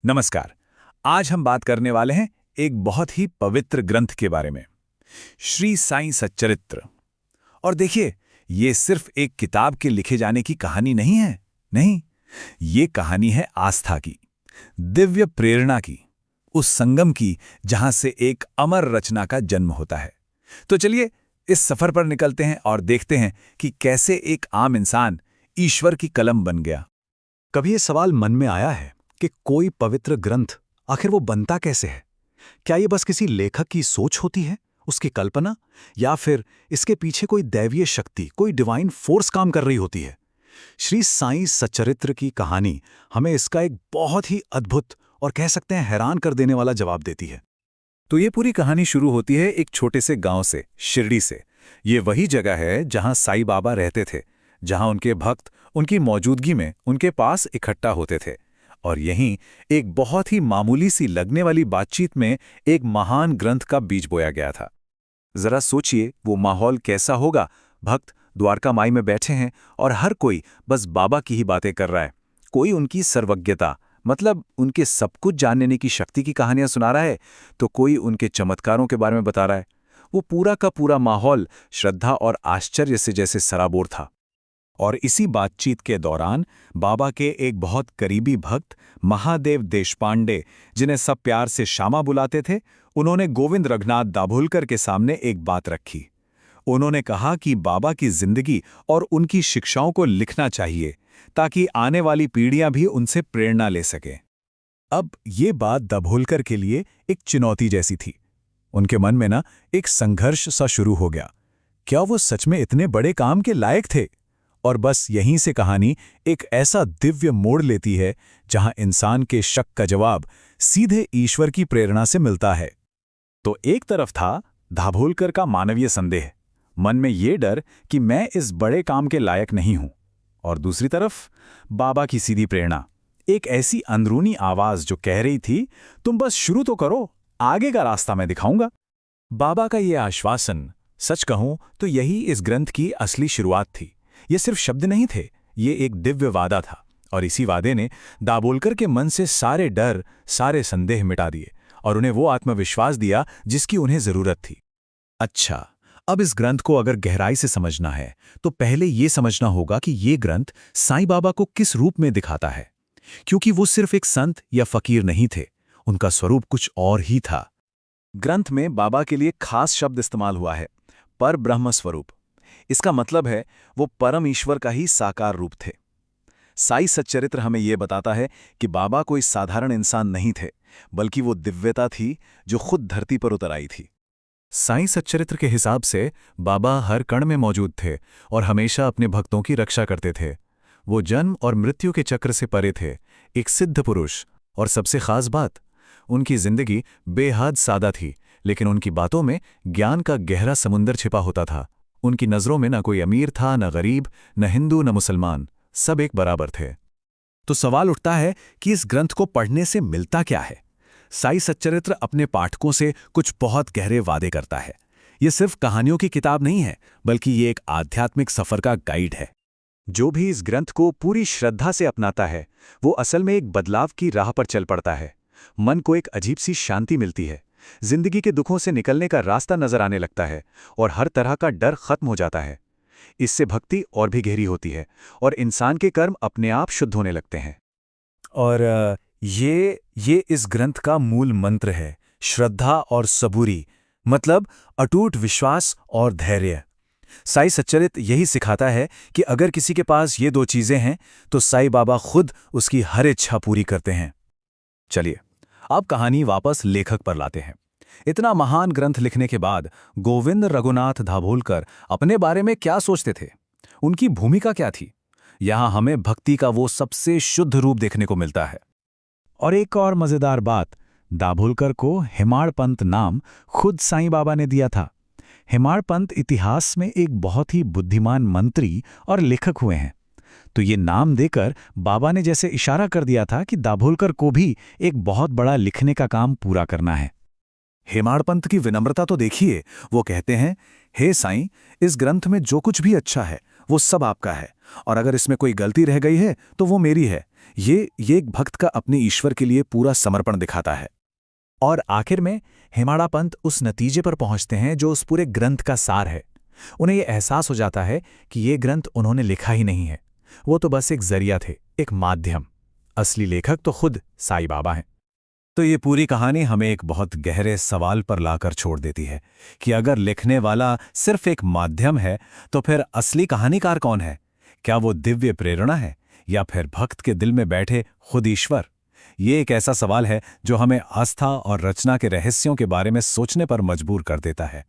नमस्कार। आज हम बात करने वाले हैं एक बहुत ही पवित्र ग्रंथ के बारे में, श्री साईं सच्चरित्र। और देखिए, ये सिर्फ एक किताब के लिखे जाने की कहानी नहीं है। नहीं, ये कहानी है आस्था की, दिव्य प्रेरणा की, उस संगम की जहां से एक अमर रचना का जन्म होता है। तो चलिए इस सफर पर निकलते हैं और देखते हैं कि कैसे एक आम इंसान ईश्वर की कलम बन गया। कभी ये सवाल मन में आया है कि कोई पवित्र ग्रंथ आखिर वो बनता कैसे है? क्या ये बस किसी लेखक की सोच होती है, उसकी कल्पना, या फिर इसके पीछे कोई दैवीय शक्ति, कोई डिवाइन फोर्स काम कर रही होती है? श्री साईं सच्चरित्र की कहानी हमें इसका एक बहुत ही अद्भुत और कह सकते हैं हैरान कर देने वाला जवाब देती है। तो ये पूरी कहानी शुरू होती है एक छोटे से गांव से, शिरडी से। ये वही जगह है जहां साईं बाबा रहते थे, जहां उनके भक्त उनकी मौजूदगी में उनके पास इकट्ठा होते थे। और यहीं एक बहुत ही मामूली सी लगने वाली बातचीत में एक महान ग्रंथ का बीज बोया गया था। जरा सोचिए वो माहौल कैसा होगा। भक्त द्वारका माई में बैठे हैं और हर कोई बस बाबा की ही बातें कर रहा है। कोई उनकी सर्वज्ञता, मतलब उनके सब कुछ जानने की शक्ति की कहानियां सुना रहा है, तो कोई उनके चमत्कारों के बारे में बता रहा है। वो पूरा का पूरा माहौल श्रद्धा और आश्चर्य से जैसे सराबोर था। और इसी बातचीत के दौरान बाबा के एक बहुत करीबी भक्त महादेव देशपांडे, जिन्हें सब प्यार से श्यामा बुलाते थे, उन्होंने गोविंद रघुनाथ दाभोलकर के सामने एक बात रखी। उन्होंने कहा कि बाबा की जिंदगी और उनकी शिक्षाओं को लिखना चाहिए ताकि आने वाली पीढ़ियां भी उनसे प्रेरणा ले सकें। अब ये बात दाभोलकर के लिए एक चुनौती जैसी थी। उनके मन में एक संघर्ष सा शुरू हो गया। क्या वो सच में इतने बड़े काम के लायक थे? और बस यहीं से कहानी एक ऐसा दिव्य मोड़ लेती है जहां इंसान के शक का जवाब सीधे ईश्वर की प्रेरणा से मिलता है। तो एक तरफ था दाभोलकर का मानवीय संदेह, मन में ये डर कि मैं इस बड़े काम के लायक नहीं हूं, और दूसरी तरफ बाबा की सीधी प्रेरणा, एक ऐसी अंदरूनी आवाज जो कह रही थी, तुम बस शुरू तो करो, आगे का रास्ता मैं दिखाऊंगा। बाबा का ये आश्वासन, सच कहूं तो यही इस ग्रंथ की असली शुरुआत थी। ये सिर्फ शब्द नहीं थे, ये एक दिव्य वादा था। और इसी वादे ने दाभोलकर के मन से सारे डर, सारे संदेह मिटा दिए और उन्हें वो आत्मविश्वास दिया जिसकी उन्हें जरूरत थी। अच्छा, अब इस ग्रंथ को अगर गहराई से समझना है तो पहले ये समझना होगा कि ये ग्रंथ साईं बाबा को किस रूप में दिखाता है। क्योंकि वो सिर्फ एक संत या फकीर नहीं थे, उनका स्वरूप कुछ और ही था। ग्रंथ में बाबा के लिए खास शब्द इस्तेमाल हुआ है, पर ब्रह्म स्वरूप। इसका मतलब है वो परम ईश्वर का ही साकार रूप थे। साईं सच्चरित्र हमें यह बताता है कि बाबा कोई साधारण इंसान नहीं थे, बल्कि वो दिव्यता थी जो खुद धरती पर उतर आई थी। साईं सच्चरित्र के हिसाब से बाबा हर कण में मौजूद थे और हमेशा अपने भक्तों की रक्षा करते थे। वो जन्म और मृत्यु के चक्र से परे थे, एक सिद्ध पुरुष। और सबसे खास बात, उनकी जिंदगी बेहद सादा थी, लेकिन उनकी बातों में ज्ञान का गहरा समुंदर छिपा होता था। उनकी नजरों में न कोई अमीर था, न गरीब, न हिंदू, न मुसलमान, सब एक बराबर थे। तो सवाल उठता है कि इस ग्रंथ को पढ़ने से मिलता क्या है? साईं सच्चरित्र अपने पाठकों से कुछ बहुत गहरे वादे करता है। ये सिर्फ कहानियों की किताब नहीं है, बल्कि ये एक आध्यात्मिक सफर का गाइड है। जो भी इस ग्रंथ को पूरी श्रद्धा से अपनाता है, वो असल में एक बदलाव की राह पर चल पड़ता है। मन को एक अजीब सी शांति मिलती है, जिंदगी के दुखों से निकलने का रास्ता नजर आने लगता है और हर तरह का डर खत्म हो जाता है। इससे भक्ति और भी गहरी होती है और इंसान के कर्म अपने आप शुद्ध होने लगते हैं। और ये इस ग्रंथ का मूल मंत्र है, श्रद्धा और सबूरी, मतलब अटूट विश्वास और धैर्य। साईं सच्चरित्र यही सिखाता है कि अगर किसी के पास ये दो चीजें हैं तो साईं बाबा खुद उसकी हर इच्छा पूरी करते हैं। चलिए अब कहानी वापस लेखक पर लाते हैं। इतना महान ग्रंथ लिखने के बाद गोविंद रघुनाथ दाभोलकर अपने बारे में क्या सोचते थे? उनकी भूमिका क्या थी? यहां हमें भक्ति का वो सबसे शुद्ध रूप देखने को मिलता है। और एक और मजेदार बात, दाभोलकर को हेमाड़पंत नाम खुद साईं बाबा ने दिया था। हेमाड़पंत इतिहास में एक बहुत ही बुद्धिमान मंत्री और लेखक हुए हैं। तो ये नाम देकर बाबा ने जैसे इशारा कर दिया था कि दाभोलकर को भी एक बहुत बड़ा लिखने का काम पूरा करना है। हेमाड़पंत की विनम्रता तो देखिए, वो कहते हैं, हे साईं, इस ग्रंथ में जो कुछ भी अच्छा है वो सब आपका है, और अगर इसमें कोई गलती रह गई है तो वो मेरी है। ये एक भक्त का अपने ईश्वर के लिए पूरा समर्पण दिखाता है। और आखिर में हेमाड़ा पंत उस नतीजे पर पहुंचते हैं जो उस पूरे ग्रंथ का सार है। उन्हें यह एहसास हो जाता है कि ये ग्रंथ उन्होंने लिखा ही नहीं है, वो तो बस एक जरिया थे, एक माध्यम। असली लेखक तो खुद साईं बाबा हैं। तो ये पूरी कहानी हमें एक बहुत गहरे सवाल पर लाकर छोड़ देती है कि अगर लिखने वाला सिर्फ एक माध्यम है तो फिर असली कहानीकार कौन है? क्या वो दिव्य प्रेरणा है या फिर भक्त के दिल में बैठे खुद ईश्वर? ये एक ऐसा सवाल है जो हमें आस्था और रचना के रहस्यों के बारे में सोचने पर मजबूर कर देता है।